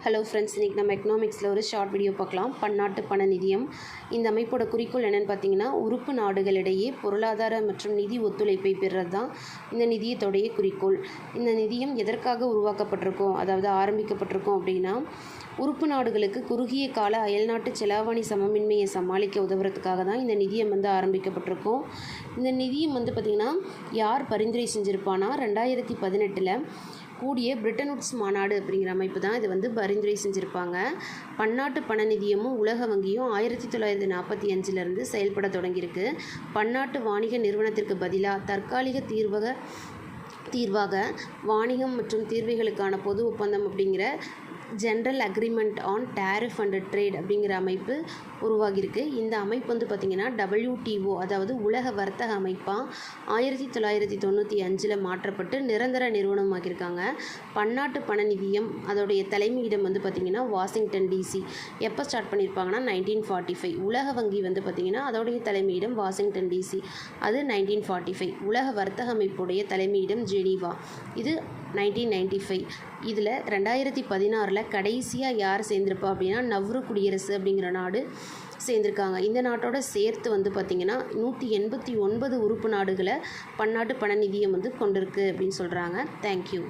Hello friends, இன்றைக்கி நம்ம எக்கனாமிக்ஸில் ஒரு ஷார்ட் வீடியோ பார்க்கலாம். பன்னாட்டு பண நிதியம். இந்த அமைப்போட குறிக்கோள் என்னென்னு பார்த்தீங்கன்னா, உறுப்பு நாடுகளிடையே பொருளாதார மற்றும் நிதி ஒத்துழைப்பை பெறுறது தான் இந்த நிதியத்தோடைய குறிக்கோள். இந்த நிதியம் எதற்காக உருவாக்கப்பட்டிருக்கோம், அதாவது ஆரம்பிக்கப்பட்டிருக்கோம் அப்படின்னா, உறுப்பு நாடுகளுக்கு குறுகிய கால அயல்நாட்டு செலாவணி சமமின்மையை சமாளிக்க உதவுறதுக்காக தான் இந்த நிதியம் ஆரம்பிக்கப்பட்டிருக்கோம். இந்த நிதியம் பார்த்திங்கன்னா யார் பரிந்துரை செஞ்சுருப்பானா, 2018 கூடிய பிரெட்டன் உட்ஸ் மாநாடு அப்படிங்கிற அமைப்பு தான் இது பரிந்துரை செஞ்சுருப்பாங்க. பன்னாட்டு பண நிதியமும் உலக வங்கியும் 1945 செயல்பட தொடங்கியிருக்கு. பன்னாட்டு வாணிக நிறுவனத்திற்கு பதிலாக தற்காலிக தீர்வாக வாணிகம் மற்றும் தீர்வைகளுக்கான பொது ஒப்பந்தம் அப்படிங்கிற general agreement on tariff and trade அப்படிங்கிற அமைப்பு உருவாகியிருக்கு. இந்த அமைப்பு பார்த்திங்கன்னா WTO, அதாவது உலக வர்த்தக அமைப்பாக 1995 மாற்றப்பட்டு நிரந்தர நிறுவனமாகியிருக்காங்க. பன்னாட்டு பண நிதியம் அதோடைய தலைமையிடம் பார்த்திங்கன்னா வாஷிங்டன் DC. எப்போ ஸ்டார்ட் பண்ணியிருப்பாங்கன்னா 1945. உலக வங்கி பார்த்திங்கன்னா அதோடைய தலைமையிடம் வாஷிங்டன் DC, அது 1945. உலக வர்த்தக அமைப்புடைய தலைமையிடம் ஜெனீவா, இது 1995. இதில் 2016 கடைசியாக யார் சேர்ந்திருப்பா அப்படின்னா நவ்ரு குடியரசு அப்படிங்கிற நாடு சேர்ந்திருக்காங்க. இந்த நாட்டோட சேர்த்து பார்த்திங்கன்னா 189 உறுப்பு நாடுகளை பன்னாட்டு பண நிதியம் கொண்டிருக்கு அப்படின்னு சொல்கிறாங்க. தேங்க்யூ.